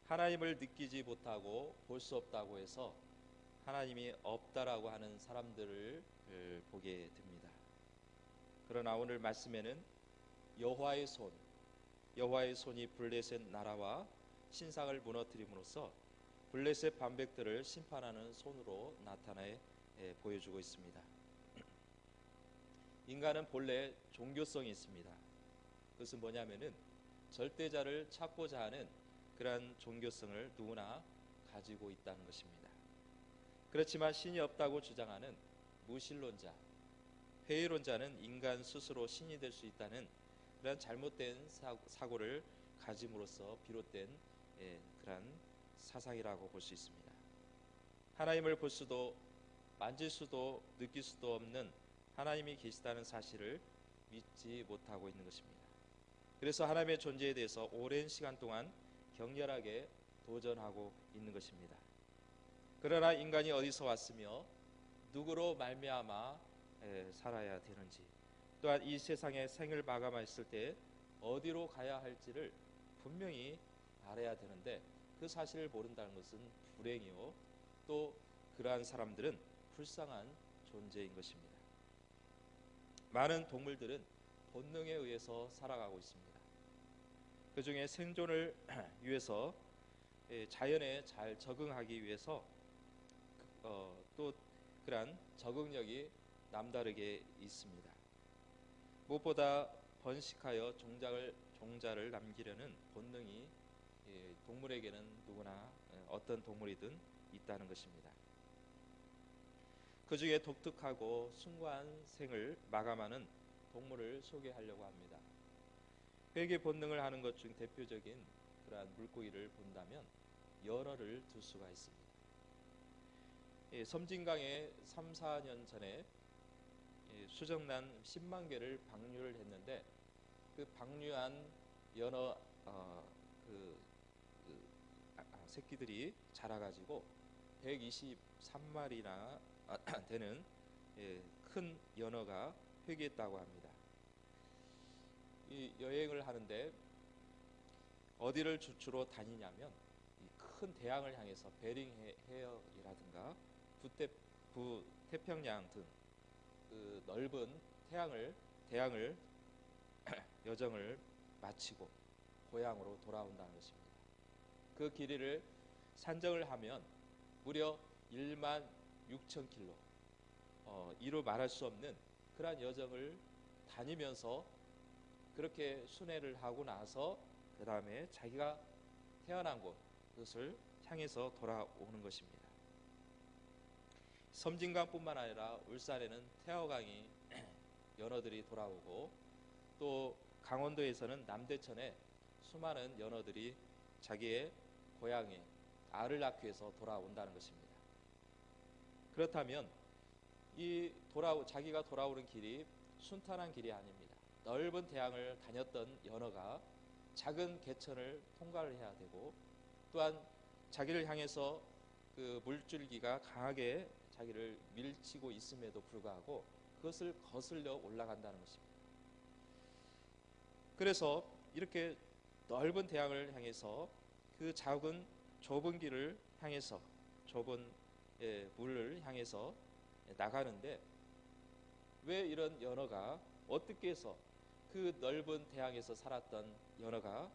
하나님을 느끼지 못하고 볼 수 없다고 해서 하나님이 없다라고 하는 사람들을 보게 됩니다. 그러나 오늘 말씀에는 여호와의 손, 여호와의 손이 블레셋 나라와 신상을 무너뜨림으로써 블레셋 반백들을 심판하는 손으로 나타내 보여주고 있습니다. 인간은 본래 종교성이 있습니다. 그것은 뭐냐면은 절대자를 찾고자 하는 그러한 종교성을 누구나 가지고 있다는 것입니다. 그렇지만 신이 없다고 주장하는 무신론자, 회의론자는 인간 스스로 신이 될 수 있다는 그런 잘못된 사고를 가짐으로써 비롯된 그런 사상이라고 볼 수 있습니다. 하나님을 볼 수도 만질 수도 느낄 수도 없는 하나님이 계시다는 사실을 믿지 못하고 있는 것입니다. 그래서 하나님의 존재에 대해서 오랜 시간 동안 격렬하게 도전하고 있는 것입니다. 그러나 인간이 어디서 왔으며 누구로 말미암아 살아야 되는지, 또한 이 세상의 생을 마감했을 때 어디로 가야 할지를 분명히 알아야 되는데 그 사실을 모른다는 것은 불행이요, 또 그러한 사람들은 불쌍한 존재인 것입니다. 많은 동물들은 본능에 의해서 살아가고 있습니다. 그 중에 생존을 위해서 자연에 잘 적응하기 위해서 또 그러한 적응력이 남다르게 있습니다. 무엇보다 번식하여 종자를 남기려는 본능이 동물에게는 누구나 어떤 동물이든 있다는 것입니다. 그 중에 독특하고 숭고한 생을 마감하는 동물을 소개하려고 합니다. 회귀 본능을 하는 것 중 대표적인 그러한 물고기를 본다면 연어를 들 수가 있습니다. 섬진강에 3, 4년 전에 수정란 10만 개를 방류를 했는데 그 방류한 연어 새끼들이 자라가지고 123마리나 되는 큰 연어가 회귀했다고 합니다. 이 여행을 하는데 어디를 주로 다니냐면 큰 대양을 향해서 베링 해역이라든가 부태평양 등 그 넓은 대양을 여정을 마치고 고향으로 돌아온다는 것입니다. 그 길이를 산정을 하면 무려 1만 6천 킬로, 이루 말할 수 없는 그러한 여정을 다니면서 그렇게 순회를 하고 나서 그 다음에 자기가 태어난 곳, 그것을 향해서 돌아오는 것입니다. 섬진강뿐만 아니라 울산에는 태화강이 연어들이 돌아오고, 또 강원도에서는 남대천에 수많은 연어들이 자기의 고향에 알을 낳기 위해서 돌아온다는 것입니다. 그렇다면 자기가 돌아오는 길이 순탄한 길이 아닙니다. 넓은 대양을 다녔던 연어가 작은 개천을 통과를 해야 되고, 또한 자기를 향해서 그 물줄기가 강하게 자기를 밀치고 있음에도 불구하고 그것을 거슬려 올라간다는 것입니다. 그래서 이렇게 넓은 대양을 향해서 그 작은 좁은 길을 향해서 좁은 물을 향해서 나가는데, 왜 이런 연어가 어떻게 해서 그 넓은 대양에서 살았던 연어가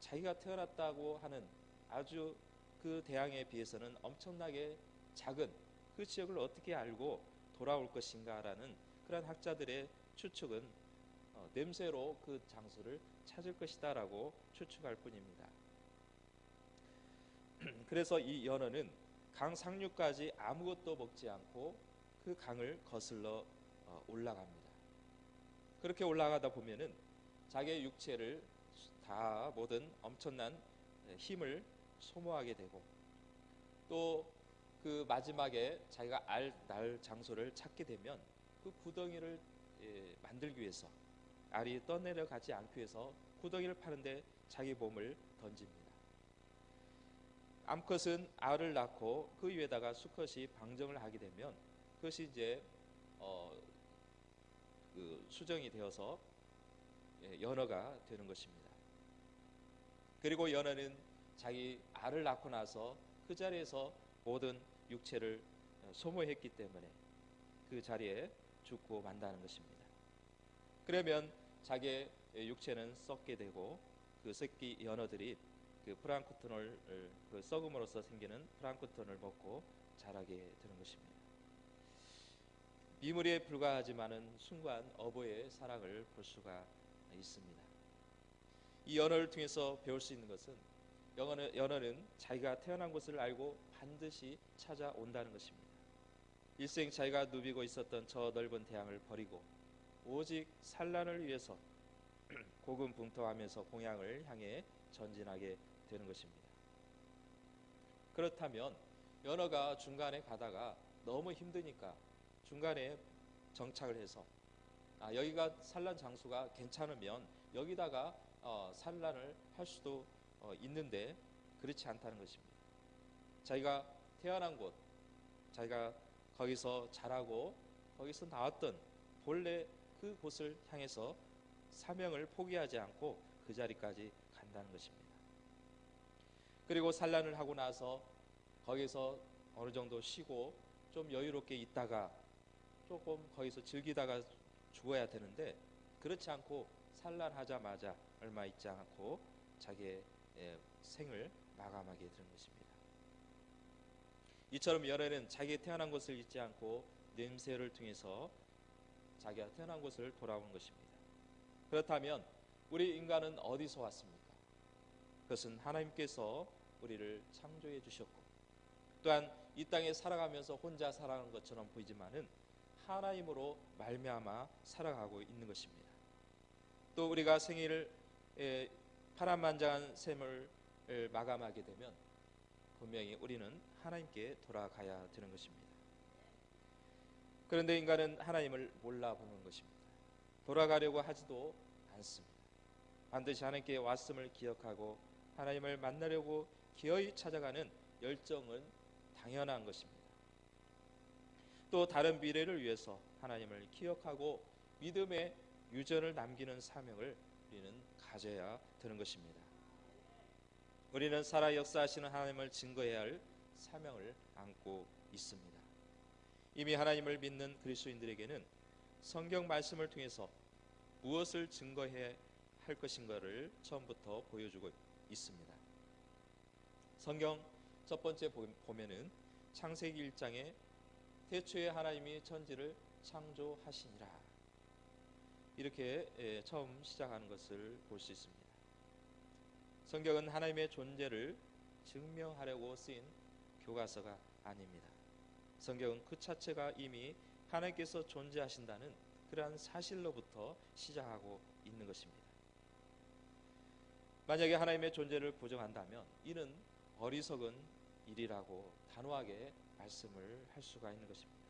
자기가 태어났다고 하는 아주 그 대양에 비해서는 엄청나게 작은 그 지역을 어떻게 알고 돌아올 것인가라는 그런 학자들의 추측은 냄새로 그 장소를 찾을 것이다라고 추측할 뿐입니다. 그래서 이 연어는 강 상류까지 아무것도 먹지 않고 그 강을 거슬러 올라갑니다. 그렇게 올라가다 보면은 자기의 육체를 다 모든 엄청난 힘을 소모하게 되고, 또 그 마지막에 자기가 날 장소를 찾게 되면 그 구덩이를 만들기 위해서, 알이 떠내려가지 않기 위해서 구덩이를 파는데 자기 몸을 던집니다. 암컷은 알을 낳고 그 위에다가 수컷이 방정을 하게 되면 그것이 이제 그 수정이 되어서 연어가 되는 것입니다. 그리고 연어는 자기 알을 낳고 나서 그 자리에서 모든 육체를 소모했기 때문에 그 자리에 죽고 만다는 것입니다. 그러면 자기의 육체는 썩게 되고 그 새끼 연어들이 그 플랑크톤을 그 썩음으로써 생기는 플랑크톤을 먹고 자라게 되는 것입니다. 미물에 불과하지만은 순간 어부의 사랑을 볼 수가 있습니다. 이 연어를 통해서 배울 수 있는 것은 연어는 자기가 태어난 곳을 알고 반드시 찾아온다는 것입니다. 일생 자기가 누비고 있었던 저 넓은 대양을 버리고 오직 산란을 위해서 고군분투하면서 공양을 향해 전진하게 되는 것입니다. 그렇다면 연어가 중간에 가다가 너무 힘드니까 중간에 정착을 해서 여기가 산란 장소가 괜찮으면 여기다가 산란을 할 수도 있는데 그렇지 않다는 것입니다. 자기가 태어난 곳, 자기가 거기서 자라고 거기서 나왔던 본래 그 곳을 향해서 사명을 포기하지 않고 그 자리까지 간다는 것입니다. 그리고 산란을 하고 나서 거기서 어느 정도 쉬고 좀 여유롭게 있다가 조금 거기서 즐기다가 죽어야 되는데 그렇지 않고 산란하자마자 얼마 있지 않고 자기의 생을 마감하게 되는 것입니다. 이처럼 연애는 자기 태어난 곳을 잊지 않고 냄새를 통해서 자기가 태어난 곳을 돌아오는 것입니다. 그렇다면 우리 인간은 어디서 왔습니까? 그것은 하나님께서 우리를 창조해 주셨고 또한 이 땅에 살아가면서 혼자 살아가는 것처럼 보이지만은 하나님으로 말미암아 살아가고 있는 것입니다. 또 우리가 생일을 파란만장한 셈을 마감하게 되면 분명히 우리는 하나님께 돌아가야 되는 것입니다. 그런데 인간은 하나님을 몰라보는 것입니다. 돌아가려고 하지도 않습니다. 반드시 하나님께 왔음을 기억하고 하나님을 만나려고 기어이 찾아가는 열정은 당연한 것입니다. 또 다른 미래를 위해서 하나님을 기억하고 믿음의 유전을 남기는 사명을 우리는 가져야 되는 것입니다. 우리는 살아 역사하시는 하나님을 증거해야 할 사명을 안고 있습니다. 이미 하나님을 믿는 그리스도인들에게는 성경 말씀을 통해서 무엇을 증거해야 할 것인가를 처음부터 보여주고 있습니다. 성경 첫 번째 보면은 창세기 1장에 태초에 하나님이 천지를 창조하시니라 이렇게 처음 시작하는 것을 볼 수 있습니다. 성경은 하나님의 존재를 증명하려고 쓰인 교과서가 아닙니다. 성경은 그 자체가 이미 하나님께서 존재하신다는 그러한 사실로부터 시작하고 있는 것입니다. 만약에 하나님의 존재를 부정한다면 이는 어리석은 일이라고 단호하게 말씀을 할 수가 있는 것입니다.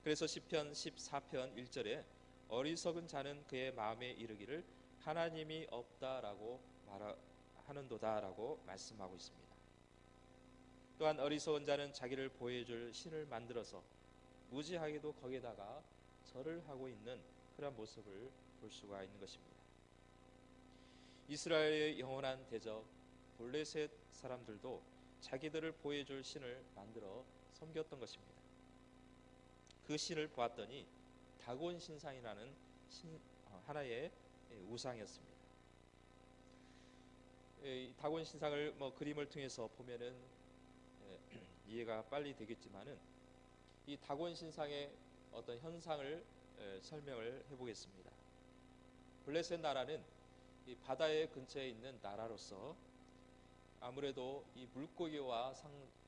그래서 시편 14편 1절에 어리석은 자는 그의 마음에 이르기를 하나님이 없다라고 말하는도다라고 말씀하고 있습니다. 또한 어리석은 자는 자기를 보호해줄 신을 만들어서 무지하게도 거기에다가 절을 하고 있는 그런 모습을 볼 수가 있는 것입니다. 이스라엘의 영원한 대적 블레셋 사람들도 자기들을 보호해줄 신을 만들어 섬겼던 것입니다. 그 신을 보았더니 다곤 신상이라는 하나의 우상이었습니다. 다곤 신상을 그림을 통해서 보면은 이해가 빨리 되겠지만은 이 다곤 신상의 어떤 현상을 설명을 해보겠습니다. 블레셋 나라는 이 바다의 근처에 있는 나라로서 아무래도 이 물고기와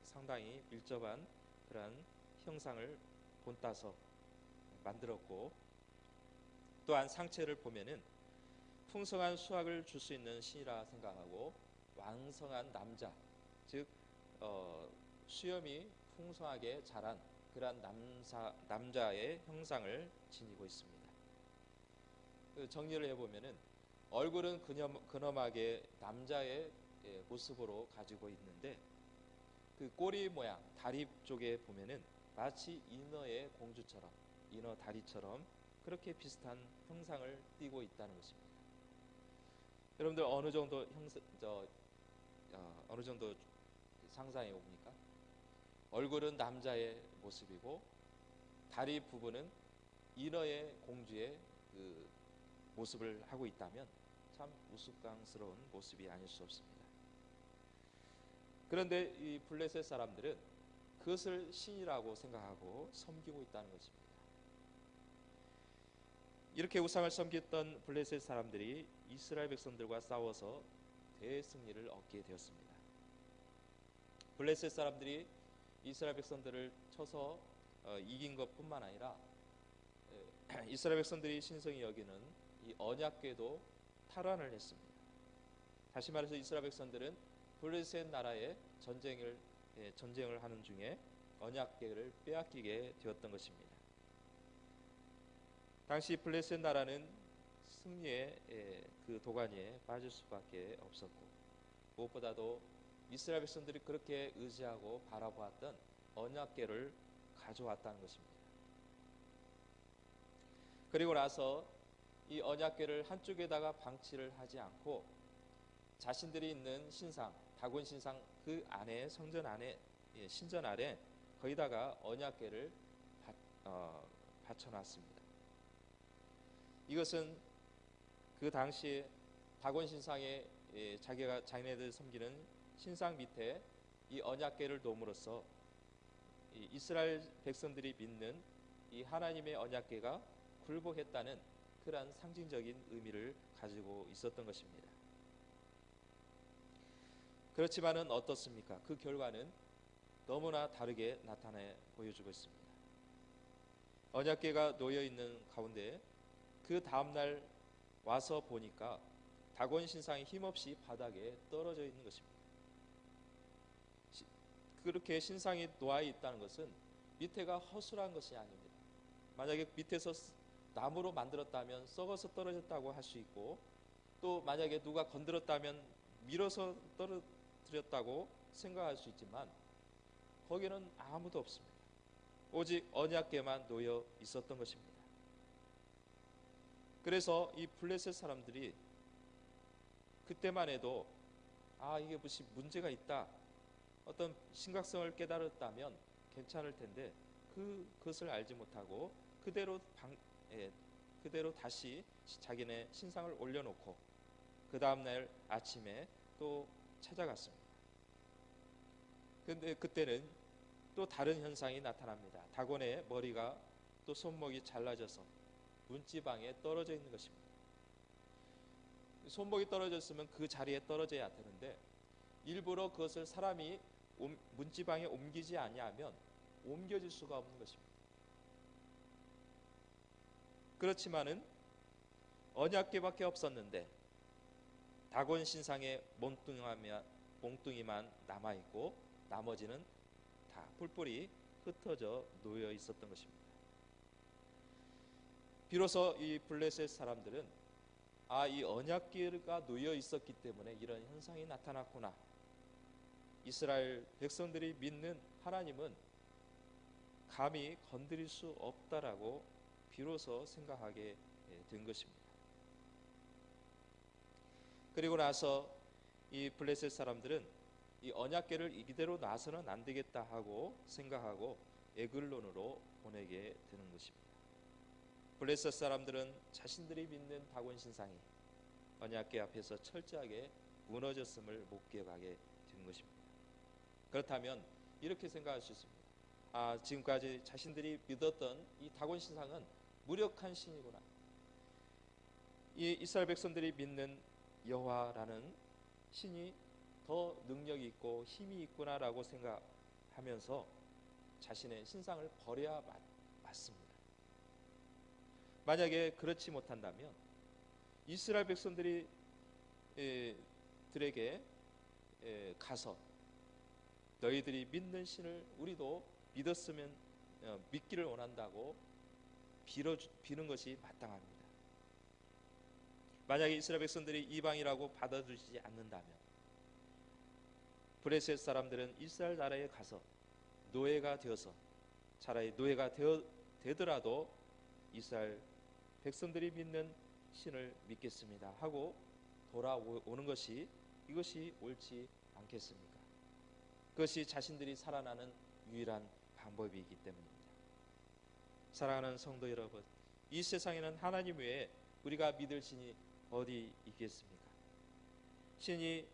상당히 밀접한 그런 형상을 본따서 만들었고 또한 상체를 보면은 풍성한 수확을 줄 수 있는 신이라 생각하고 왕성한 남자, 즉 수염이 풍성하게 자란 그러한 남자의 형상을 지니고 있습니다. 정리를 해보면은 얼굴은 근엄하게 남자의 모습으로 가지고 있는데 그 꼬리 모양, 다리 쪽에 보면은 마치 인어의 공주처럼, 인어 다리처럼 그렇게 비슷한 형상을 띠고 있다는 것입니다. 여러분들 어느 정도 어느 정도 상상해 옵니까? 얼굴은 남자의 모습이고 다리 부분은 인어의 공주의 그 모습을 하고 있다면 참 우스꽝스러운 모습이 아닐 수 없습니다. 그런데 이 블레셋 사람들은 그것을 신이라고 생각하고 섬기고 있다는 것입니다. 이렇게 우상을 섬겼던 블레셋 사람들이 이스라엘 백성들과 싸워서 대승리를 얻게 되었습니다. 블레셋 사람들이 이스라엘 백성들을 쳐서 이긴 것뿐만 아니라 이스라엘 백성들이 신성히 여기는 이 언약궤도 탈환을 했습니다. 다시 말해서 이스라엘 백성들은 블레셋 나라에 전쟁을 하는 중에 언약궤를 빼앗기게 되었던 것입니다. 당시 블레셋 나라는 승리의 그 도가니에 빠질 수밖에 없었고, 무엇보다도 이스라엘 백성들이 그렇게 의지하고 바라보았던 언약궤를 가져왔다는 것입니다. 그리고 나서 이 언약궤를 한쪽에다가 방치를 하지 않고 자신들이 있는 신상, 다곤 신상 그 안에, 성전 안에, 신전 아래 거기다가 언약궤를 받쳐놨습니다. 이것은 그 당시에 다곤 신상에 자기네들 섬기는 신상 밑에 이 언약궤를 놓음으로써 이 이스라엘 백성들이 믿는 이 하나님의 언약궤가 굴복했다는 그러한 상징적인 의미를 가지고 있었던 것입니다. 그렇지만은 어떻습니까? 그 결과는 너무나 다르게 나타내 보여주고 있습니다. 언약궤가 놓여 있는 가운데 그 다음날 와서 보니까 다곤 신상이 힘없이 바닥에 떨어져 있는 것입니다. 그렇게 신상이 놓아 있다는 것은 밑에가 허술한 것이 아닙니다. 만약에 밑에서 나무로 만들었다면 썩어서 떨어졌다고 할 수 있고, 또 만약에 누가 건드렸다면 밀어서 떨어뜨렸다고 생각할 수 있지만 거기는 아무도 없습니다. 오직 언약궤만 놓여 있었던 것입니다. 그래서 이 블레셋 사람들이 그때만 해도 이게 무슨 문제가 있다, 어떤 심각성을 깨달았다면 괜찮을 텐데 그것을 알지 못하고 그대로 다시 자기네 신상을 올려놓고 그 다음날 아침에 또 찾아갔습니다. 그런데 그때는 또 다른 현상이 나타납니다. 다곤의 머리가 또 손목이 잘라져서 문지방에 떨어져 있는 것입니다. 손목이 떨어졌으면 그 자리에 떨어져야 되는데 일부러 그것을 사람이 문지방에 옮기지 아니하면 옮겨질 수가 없는 것입니다. 그렇지만은 언약궤밖에 없었는데 다곤 신상의 몽둥이만 남아있고 나머지는 다 뿔뿔이 흩어져 놓여 있었던 것입니다. 비로소 이 블레셋 사람들은 이 언약궤가 놓여 있었기 때문에 이런 현상이 나타났구나. 이스라엘 백성들이 믿는 하나님은 감히 건드릴 수 없다라고 비로소 생각하게 된 것입니다. 그리고 나서 이 블레셋 사람들은 이 언약궤를 이대로 놔서는 안 되겠다 하고 생각하고 에글론으로 보내게 되는 것입니다. 블레셋 사람들은 자신들이 믿는 다곤 신상이 언약궤 앞에서 철저하게 무너졌음을 못 기억하게 된 것입니다. 그렇다면 이렇게 생각할 수 있습니다. 지금까지 자신들이 믿었던 이 다곤 신상은 무력한 신이구나. 이 이스라엘 백성들이 믿는 여호와라는 신이 더 능력이 있고 힘이 있구나라고 생각하면서 자신의 신상을 버려야 맞습니다. 만약에 그렇지 못한다면 이스라엘 백성들이 들에게 가서 너희들이 믿는 신을 우리도 믿었으면 믿기를 원한다고 비는 것이 마땅합니다. 만약에 이스라엘 백성들이 이방이라고 받아들이지 않는다면 블레셋 사람들은 이스라엘 나라에 가서 노예가 되어서 차라리 노예가 되더라도 이스라엘 백성들이 믿는 신을 믿겠습니다 하고 돌아오는 것이 이것이 옳지 않겠습니까? 그것이 자신들이 살아나는 유일한 방법이기 때문입니다. 사랑하는 성도 여러분, 이 세상에는 하나님 외에 우리가 믿을 신이 어디 있겠습니까? 신이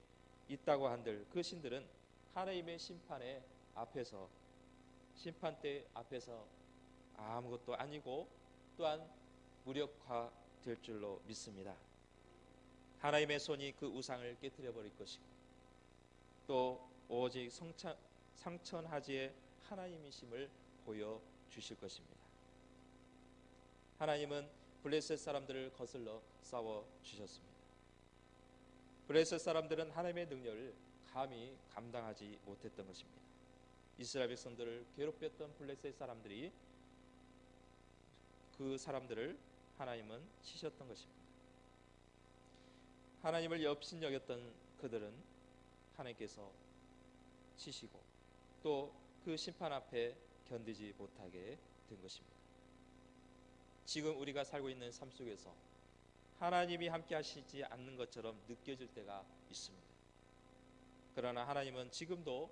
있다고 한들 그 신들은 하나님의 심판대 앞에서 아무것도 아니고 또한 무력화될 줄로 믿습니다. 하나님의 손이 그 우상을 깨뜨려 버릴 것이고 또 오직 성천하지의 하나님이심을 보여주실 것입니다. 하나님은 블레셋 사람들을 거슬러 싸워주셨습니다. 블레셋 사람들은 하나님의 능력을 감히 감당하지 못했던 것입니다. 이스라엘 백성들을 괴롭혔던 블레셋 사람들이 그 사람들을 하나님은 치셨던 것입니다. 하나님을 업신여겼던 그들은 하나님께서 치시고 또 그 심판 앞에 견디지 못하게 된 것입니다. 지금 우리가 살고 있는 삶 속에서 하나님이 함께 하시지 않는 것처럼 느껴질 때가 있습니다. 그러나 하나님은 지금도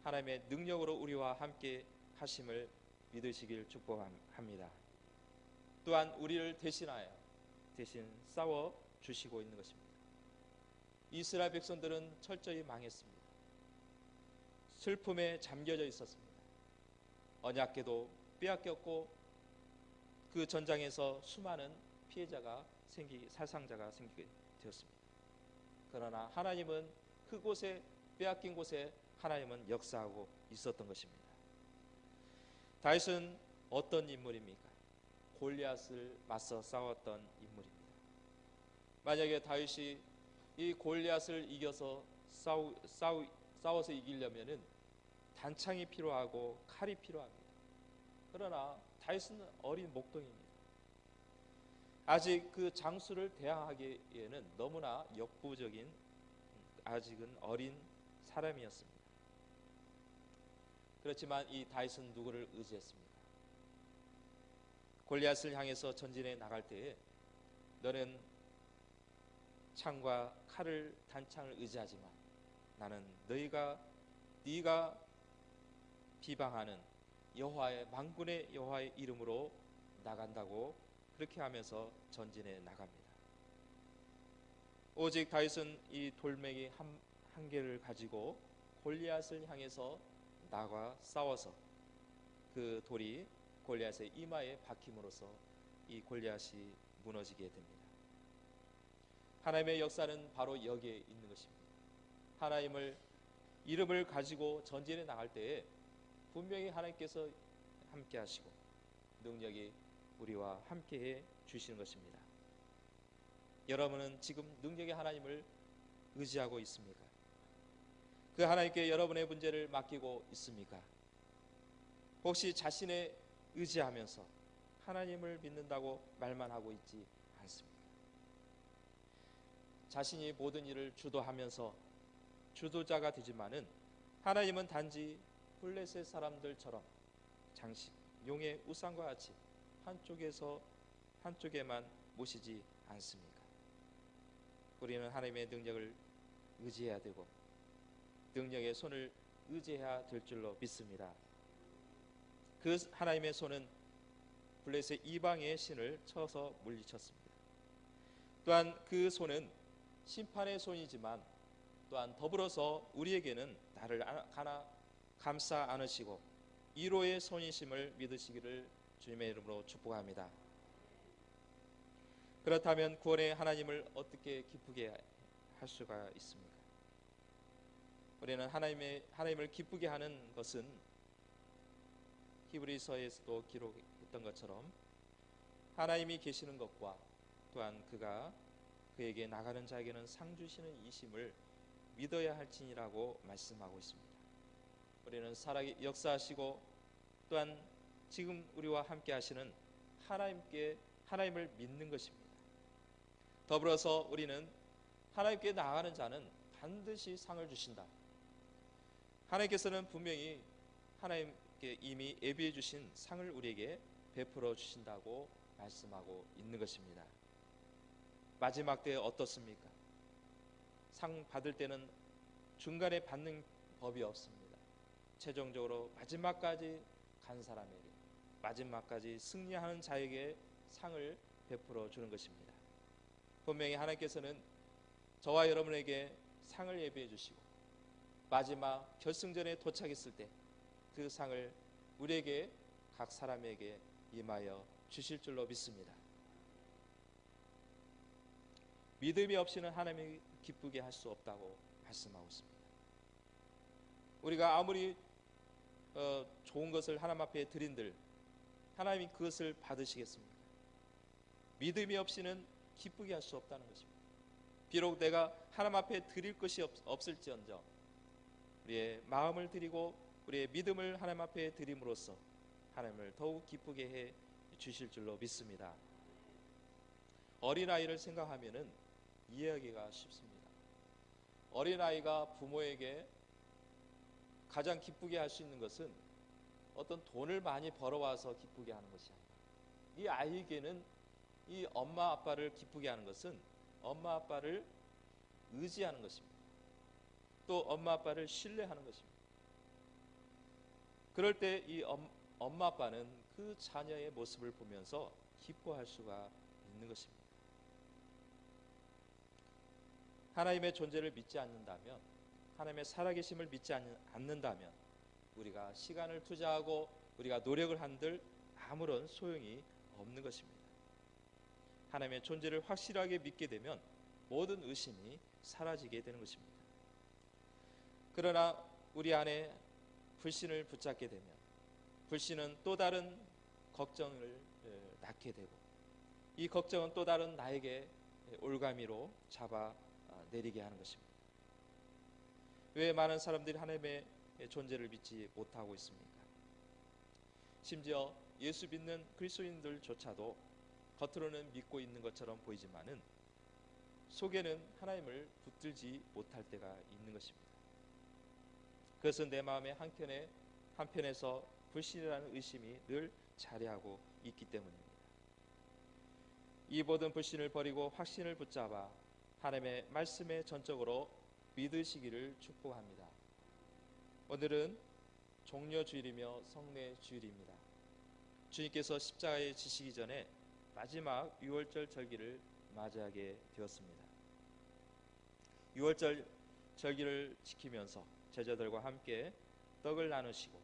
하나님의 능력으로 우리와 함께 하심을 믿으시길 축복합니다. 또한 우리를 대신 싸워 주시고 있는 것입니다. 이스라엘 백성들은 철저히 망했습니다. 슬픔에 잠겨져 있었습니다. 언약궤도 빼앗겼고 그 전장에서 수많은 살상자가 생기게 되었습니다. 그러나 하나님은 그곳에 빼앗긴 곳에 하나님은 역사하고 있었던 것입니다. 다윗은 어떤 인물입니까? 골리앗을 맞서 싸웠던 인물입니다. 만약에 다윗이 이 골리앗을 이겨서 싸워서 이기려면은 단창이 필요하고 칼이 필요합니다. 그러나 다윗은 어린 목동입니다. 아직 그 장수를 대항하기에는 너무나 역부족인 아직은 어린 사람이었습니다. 그렇지만 이 다윗은 누구를 의지했습니까? 골리앗을 향해서 전진해 나갈 때에 너는 창과 단창을 의지하지만 나는 네가 비방하는 만군의 여호와의 이름으로 나간다고 그렇게 하면서 전진해 나갑니다. 오직 다윗은 이 돌멩이 한 개를 가지고 골리앗을 향해서 나가 싸워서 그 돌이 골리앗의 이마에 박힘으로써 이 골리앗이 무너지게 됩니다. 하나님의 역사는 바로 여기에 있는 것입니다. 하나님을 이름을 가지고 전진해 나갈 때에 분명히 하나님께서 함께 하시고 능력이 우리와 함께해 주시는 것입니다. 여러분은 지금 능력의 하나님을 의지하고 있습니까? 그 하나님께 여러분의 문제를 맡기고 있습니까? 혹시 자신의 의지하면서 하나님을 믿는다고 말만 하고 있지 않습니까? 자신이 모든 일을 주도하면서 주도자가 되지만은 하나님은 단지 블레셋 사람들처럼 용의 우상과 같이 한쪽에만 모시지 않습니까? 우리는 하나님의 능력을 의지해야 되고 능력의 손을 의지해야 될 줄로 믿습니다. 그 하나님의 손은 블레셋 이방의 신을 쳐서 물리쳤습니다. 또한 그 손은 심판의 손이지만 또한 더불어서 우리에게는 나를 감싸 안으시고 위로의 손이심을 믿으시기를 주님의 이름으로 축복합니다. 그렇다면 구원의 하나님을 어떻게 기쁘게 할 수가 있습니까? 우리는 하나님을 기쁘게 하는 것은 히브리서에서도 기록했던 것처럼 하나님이 계시는 것과 또한 그에게 나가는 자에게는 상 주시는 이심을 믿어야 할지니라고 말씀하고 있습니다. 우리는 역사하시고 또한 지금 우리와 함께 하시는 하나님을 믿는 것입니다. 더불어서 우리는 하나님께 나아가는 자는 반드시 상을 주신다. 하나님께서는 분명히 하나님께 이미 예비해 주신 상을 우리에게 베풀어 주신다고 말씀하고 있는 것입니다. 마지막 때에 어떻습니까? 상 받을 때는 중간에 받는 법이 없습니다. 최종적으로 마지막까지 간 사람에게, 마지막까지 승리하는 자에게 상을 베풀어 주는 것입니다. 분명히 하나님께서는 저와 여러분에게 상을 예비해 주시고 마지막 결승전에 도착했을 때 그 상을 우리에게, 각 사람에게 임하여 주실 줄로 믿습니다. 믿음이 없이는 하나님이 기쁘게 할 수 없다고 말씀하고 있습니다. 우리가 아무리 좋은 것을 하나님 앞에 드린들 하나님이 그것을 받으시겠습니까? 믿음이 없이는 기쁘게 할 수 없다는 것입니다. 비록 내가 하나님 앞에 드릴 것이 없을지언정 우리의 마음을 드리고 우리의 믿음을 하나님 앞에 드림으로써 하나님을 더욱 기쁘게 해 주실 줄로 믿습니다. 어린아이를 생각하면은 이해하기가 쉽습니다. 어린아이가 부모에게 가장 기쁘게 할 수 있는 것은 어떤 돈을 많이 벌어와서 기쁘게 하는 것이 아니라 이 아이에게는 이 엄마 아빠를 기쁘게 하는 것은 엄마 아빠를 의지하는 것입니다. 또 엄마 아빠를 신뢰하는 것입니다. 그럴 때 이 엄마 아빠는 그 자녀의 모습을 보면서 기뻐할 수가 있는 것입니다. 하나님의 존재를 믿지 않는다면, 하나님의 살아계심을 믿지 않는다면 우리가 시간을 투자하고 우리가 노력을 한들 아무런 소용이 없는 것입니다. 하나님의 존재를 확실하게 믿게 되면 모든 의심이 사라지게 되는 것입니다. 그러나 우리 안에 불신을 붙잡게 되면 불신은 또 다른 걱정을 낳게 되고 이 걱정은 또 다른 나에게 올가미로 잡아 내리게 하는 것입니다. 왜 많은 사람들이 하나님의 존재를 믿지 못하고 있습니까? 심지어 예수 믿는 그리스도인들조차도 겉으로는 믿고 있는 것처럼 보이지만은 속에는 하나님을 붙들지 못할 때가 있는 것입니다. 그것은 내 마음의 한편에서 불신이라는 의심이 늘 자리하고 있기 때문입니다. 이 모든 불신을 버리고 확신을 붙잡아 하나님의 말씀에 전적으로 믿으시기를 축복합니다. 오늘은 종려주일이며 성례주일입니다. 주님께서 십자가에 지시기 전에 마지막 유월절 절기를 맞이하게 되었습니다. 유월절 절기를 지키면서 제자들과 함께 떡을 나누시고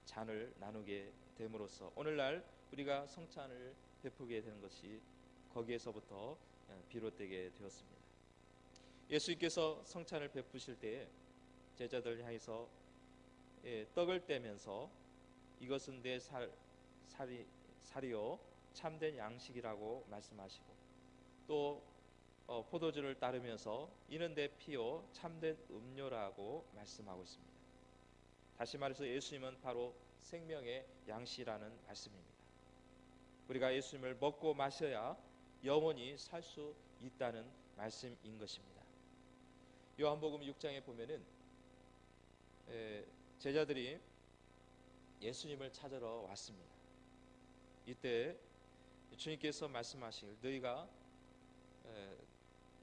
잔을 나누게 됨으로써 오늘날 우리가 성찬을 베푸게 되는 것이 거기에서부터 비롯되게 되었습니다. 예수님께서 성찬을 베푸실 때에 제자들 향해서 떡을 떼면서 이것은 내 살이요 참된 양식이라고 말씀하시고 또 포도주를 따르면서 이는 내 피요 참된 음료라고 말씀하고 있습니다. 다시 말해서 예수님은 바로 생명의 양식이라는 말씀입니다. 우리가 예수님을 먹고 마셔야 영원히 살 수 있다는 말씀인 것입니다. 요한복음 6장에 보면은 제자들이 예수님을 찾으러 왔습니다. 이때 주님께서 말씀하시길 너희가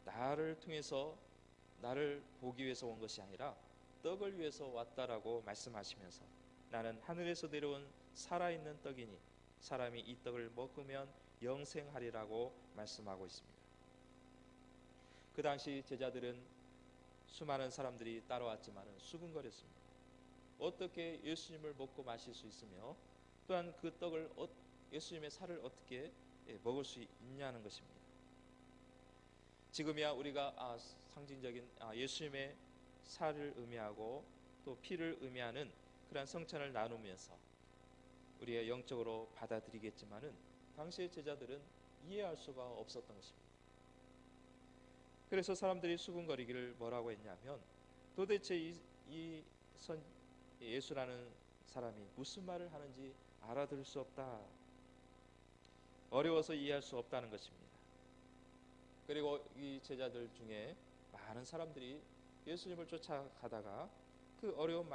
나를 통해서 나를 보기 위해서 온 것이 아니라 떡을 위해서 왔다라고 말씀하시면서 나는 하늘에서 내려온 살아있는 떡이니 사람이 이 떡을 먹으면 영생하리라고 말씀하고 있습니다. 그 당시 제자들은 수많은 사람들이 따라왔지만 수군거렸습니다. 어떻게 예수님을 먹고 마실 수 있으며 또한 그 떡을 예수님의 살을 어떻게 먹을 수 있냐는 것입니다. 지금이야 우리가 상징적인 예수님의 살을 의미하고 또 피를 의미하는 그러한 성찬을 나누면서 우리가 영적으로 받아들이겠지만은 당시의 제자들은 이해할 수가 없었던 것입니다. 그래서 사람들이 수군거리기를 뭐라고 했냐면 도대체 예수라는 사람이 무슨 말을 하는지 알아들을 수 없다. 어려워서 이해할 수 없다는 것입니다. 그리고 이 제자들 중에 많은 사람들이 예수님을 쫓아가다가 그 어려운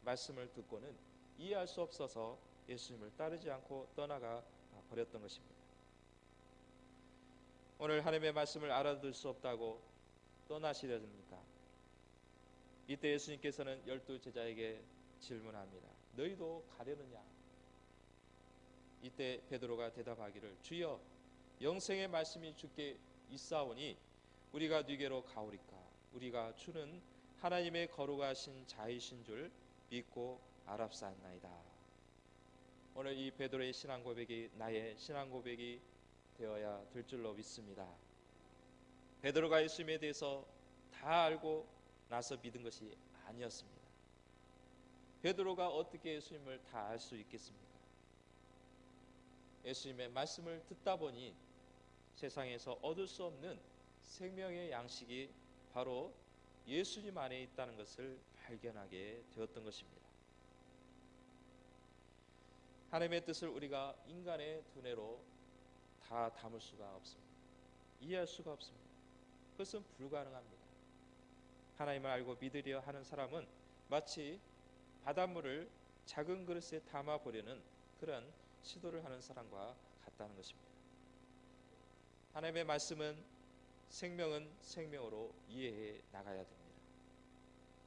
말씀을 듣고는 이해할 수 없어서 예수님을 따르지 않고 떠나가 버렸던 것입니다. 오늘 하나님의 말씀을 알아들을 수 없다고 떠나시려니까 이때 예수님께서는 12제자에게 질문합니다. 너희도 가려느냐? 이때 베드로가 대답하기를 주여 영생의 말씀이 주께 있사오니 우리가 네게로 가오리까? 우리가 주는 하나님의 거룩하신 자이신 줄 믿고 알았사옵나이다. 오늘 이 베드로의 신앙 고백이 나의 신앙 고백이 되어야 될 줄로 믿습니다. 베드로가 예수님에 대해서 다 알고 나서 믿은 것이 아니었습니다. 베드로가 어떻게 예수님을 다 알 수 있겠습니까? 예수님의 말씀을 듣다 보니 세상에서 얻을 수 없는 생명의 양식이 바로 예수님 안에 있다는 것을 발견하게 되었던 것입니다. 하나님의 뜻을 우리가 인간의 두뇌로 다 담을 수가 없습니다. 이해할 수가 없습니다. 그것은 불가능합니다. 하나님을 알고 믿으려 하는 사람은 마치 바닷물을 작은 그릇에 담아 보려는 그런 시도를 하는 사람과 같다는 것입니다. 하나님의 말씀은 생명은 생명으로 이해해 나가야 됩니다.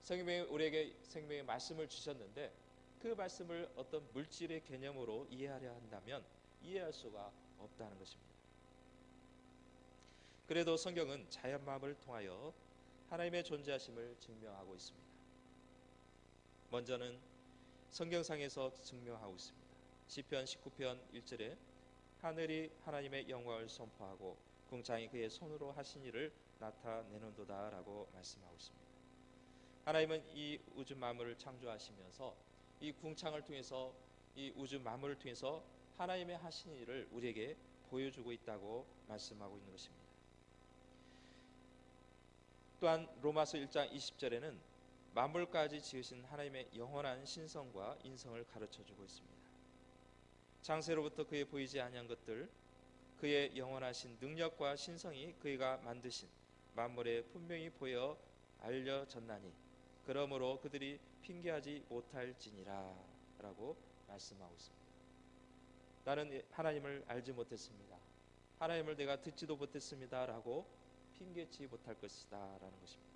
성경이 우리에게 생명의 말씀을 주셨는데 그 말씀을 어떤 물질의 개념으로 이해하려 한다면 이해할 수가 없다는 것입니다. 그래도 성경은 자연마음을 통하여 하나님의 존재하심을 증명하고 있습니다. 먼저는 성경상에서 증명하고 있습니다. 시편 19편 1절에 하늘이 하나님의 영광을 선포하고 궁창이 그의 손으로 하신 일을 나타내는도다 라고 말씀하고 있습니다. 하나님은 이 우주 만물을 창조하시면서 이 궁창을 통해서 이 우주 만물을 통해서 하나님의 하신 일을 우리에게 보여주고 있다고 말씀하고 있는 것입니다. 또한 로마서 1장 20절에는 만물까지 지으신 하나님의 영원한 신성과 인성을 가르쳐주고 있습니다. 창세로부터 그의 보이지 아니한 것들, 그의 영원하신 능력과 신성이 그가 만드신 만물에 분명히 보여 알려졌나니 그러므로 그들이 핑계하지 못할지니라 라고 말씀하고 있습니다. 나는 하나님을 알지 못했습니다. 하나님을 내가 듣지도 못했습니다 라고 핑계치 못할 것이다 라는 것입니다.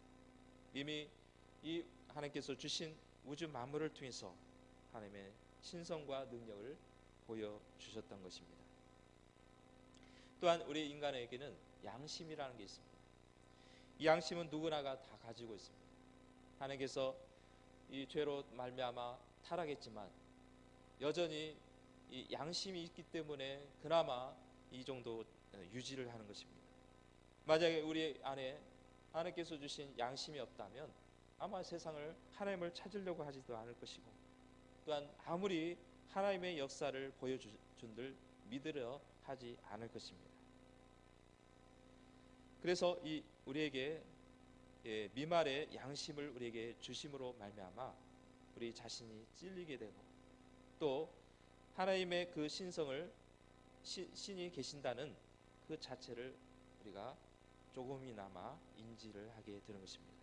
이미 이 하나님께서 주신 우주 만물을 통해서 하나님의 신성과 능력을 보여주셨던 것입니다. 또한 우리 인간에게는 양심이라는 게 있습니다. 이 양심은 누구나가 다 가지고 있습니다. 하나님께서 이 죄로 말미암아 타락했지만 여전히 이 양심이 있기 때문에 그나마 이 정도 유지를 하는 것입니다. 만약에 우리 안에 하나님께서 주신 양심이 없다면 아마 세상을 하나님을 찾으려고 하지도 않을 것이고 또한 아무리 하나님의 역사를 보여준들 믿으려 하지 않을 것입니다. 그래서 이 우리에게 미말의 양심을 우리에게 주심으로 말미암아 우리 자신이 찔리게 되고 또 하나님의 그 신성을 신이 계신다는 그 자체를 우리가 조금이나마 인지를 하게 되는 것입니다.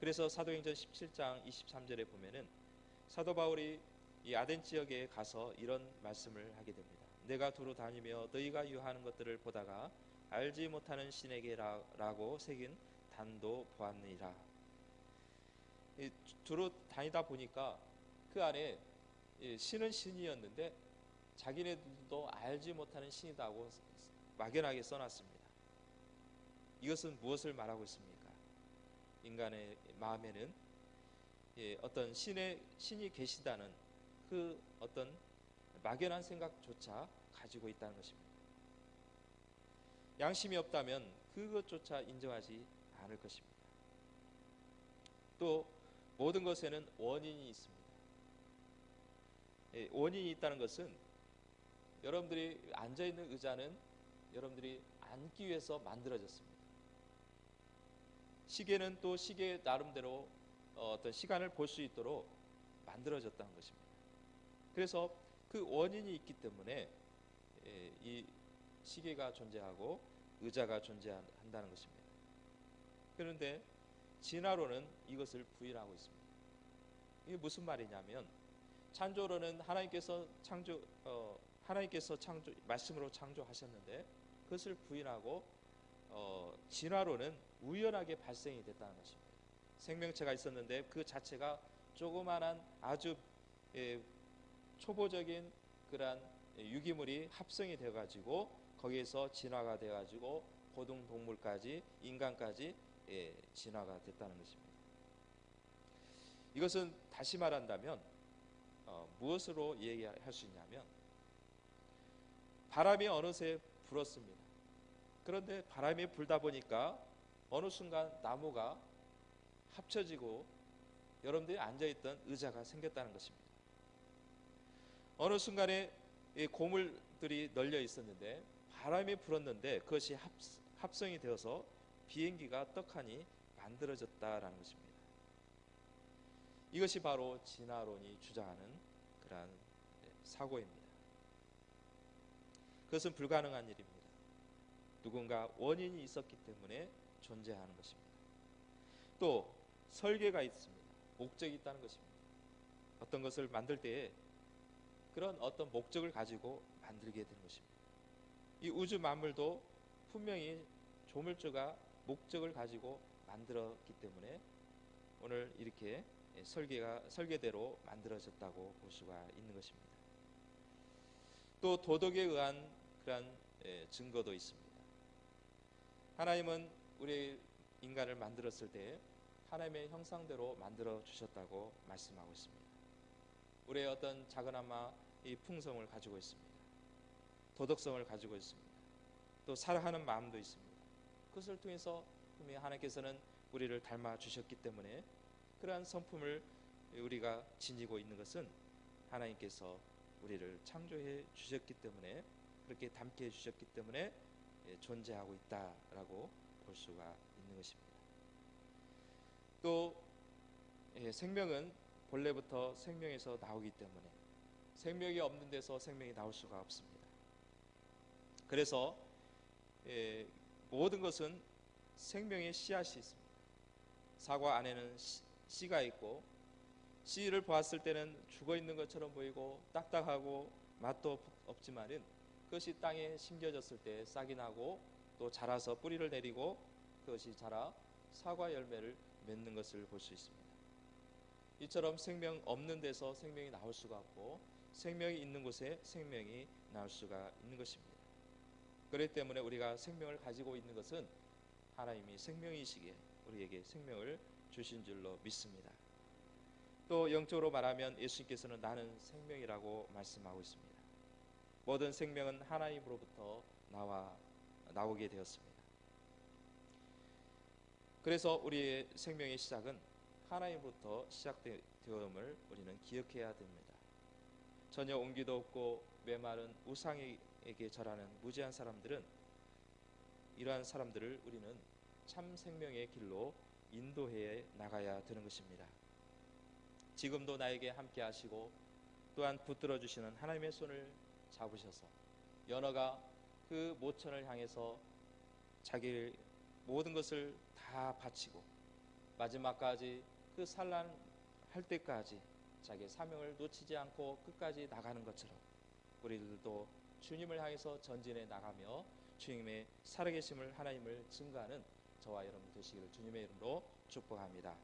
그래서 사도행전 17장 23절에 보면은 사도 바울이 이 아덴 지역에 가서 이런 말씀을 하게 됩니다. 내가 두루 다니며 너희가 유하는 것들을 보다가 알지 못하는 신에게라고 새긴 단도 보았느니라. 두루 다니다 보니까 그 안에 신은 신이었는데 자기네들도 알지 못하는 신이다고 막연하게 써놨습니다. 이것은 무엇을 말하고 있습니까? 인간의 마음에는 어떤 신이 계시다는 그 어떤 막연한 생각조차 가지고 있다는 것입니다. 양심이 없다면 그것조차 인정하지 않을 것입니다. 또 모든 것에는 원인이 있습니다. 원인이 있다는 것은 여러분들이 앉아있는 의자는 여러분들이 앉기 위해서 만들어졌습니다. 시계는 또 시계 나름대로 어떤 시간을 볼 수 있도록 만들어졌다는 것입니다. 그래서 그 원인이 있기 때문에 이 시계가 존재하고 의자가 존재한다는 것입니다. 그런데 진화론은 이것을 부인하고 있습니다. 이게 무슨 말이냐면 창조론은 하나님께서 말씀으로 창조하셨는데 그것을 부인하고 진화론은 우연하게 발생이 됐다는 것입니다. 생명체가 있었는데 그 자체가 조그만한 아주 초보적인 그러한 유기물이 합성이 되어 가지고 거기에서 진화가 되어 가지고 고등 동물까지 인간까지 진화가 됐다는 것입니다. 이것은 다시 말한다면 무엇으로 얘기할 수 있냐면 바람이 어느새 불었습니다. 그런데 바람이 불다 보니까 어느 순간 나무가 합쳐지고 여러분들이 앉아있던 의자가 생겼다는 것입니다. 어느 순간에 이 고물들이 널려 있었는데 바람이 불었는데 그것이 합성이 되어서 비행기가 떡하니 만들어졌다라는 것입니다. 이것이 바로 진화론이 주장하는 그러한 사고입니다. 그것은 불가능한 일입니다. 누군가 원인이 있었기 때문에 존재하는 것입니다. 또 설계가 있습니다. 목적이 있다는 것입니다. 어떤 것을 만들 때에 그런 어떤 목적을 가지고 만들게 되는 것입니다. 이 우주 만물도 분명히 조물주가 목적을 가지고 만들었기 때문에 오늘 이렇게 설계대로 만들어졌다고 볼 수가 있는 것입니다. 또 도덕에 의한 그러한 증거도 있습니다. 하나님은 우리 인간을 만들었을 때 하나님의 형상대로 만들어 주셨다고 말씀하고 있습니다. 우리의 어떤 작은아마 이 풍성을 가지고 있습니다. 도덕성을 가지고 있습니다. 또 사랑하는 마음도 있습니다. 그것을 통해서 분명히 하나님께서는 우리를 닮아 주셨기 때문에 그러한 성품을 우리가 지니고 있는 것은 하나님께서 우리를 창조해 주셨기 때문에 그렇게 닮게 해 주셨기 때문에 존재하고 있다라고 볼 수가 있는 것입니다. 또 생명은 본래부터 생명에서 나오기 때문에 생명이 없는 데서 생명이 나올 수가 없습니다. 그래서 모든 것은 생명의 씨앗이 있습니다. 사과 안에는 씨가 있고 씨를 보았을 때는 죽어 있는 것처럼 보이고 딱딱하고 맛도 없지만은 그것이 땅에 심겨졌을 때 싹이 나고 또 자라서 뿌리를 내리고 그것이 자라 사과 열매를 맺는 것을 볼 수 있습니다. 이처럼 생명 없는 데서 생명이 나올 수가 없고 생명이 있는 곳에 생명이 나올 수가 있는 것입니다. 그렇기 때문에 우리가 생명을 가지고 있는 것은 하나님이 생명이시기에 우리에게 생명을 주신 줄로 믿습니다. 또 영적으로 말하면 예수님께서는 나는 생명이라고 말씀하고 있습니다. 모든 생명은 하나님으로부터 나오게 되었습니다. 그래서 우리의 생명의 시작은 하나님으로부터 시작되었음을 우리는 기억해야 됩니다. 전혀 온기도 없고 메마른 우상에게 절하는 무지한 사람들은 이러한 사람들을 우리는 참 생명의 길로 인도해 나가야 되는 것입니다. 지금도 나에게 함께 하시고 또한 붙들어 주시는 하나님의 손을 잡으셔서 연어가 그 모천을 향해서 자기 모든 것을 다 바치고 마지막까지 그 산란할 때까지 자기의 사명을 놓치지 않고 끝까지 나가는 것처럼 우리들도 주님을 향해서 전진해 나가며 주님의 살아계심을 하나님을 증거하는 저와 여러분 되시기를 주님의 이름으로 축복합니다.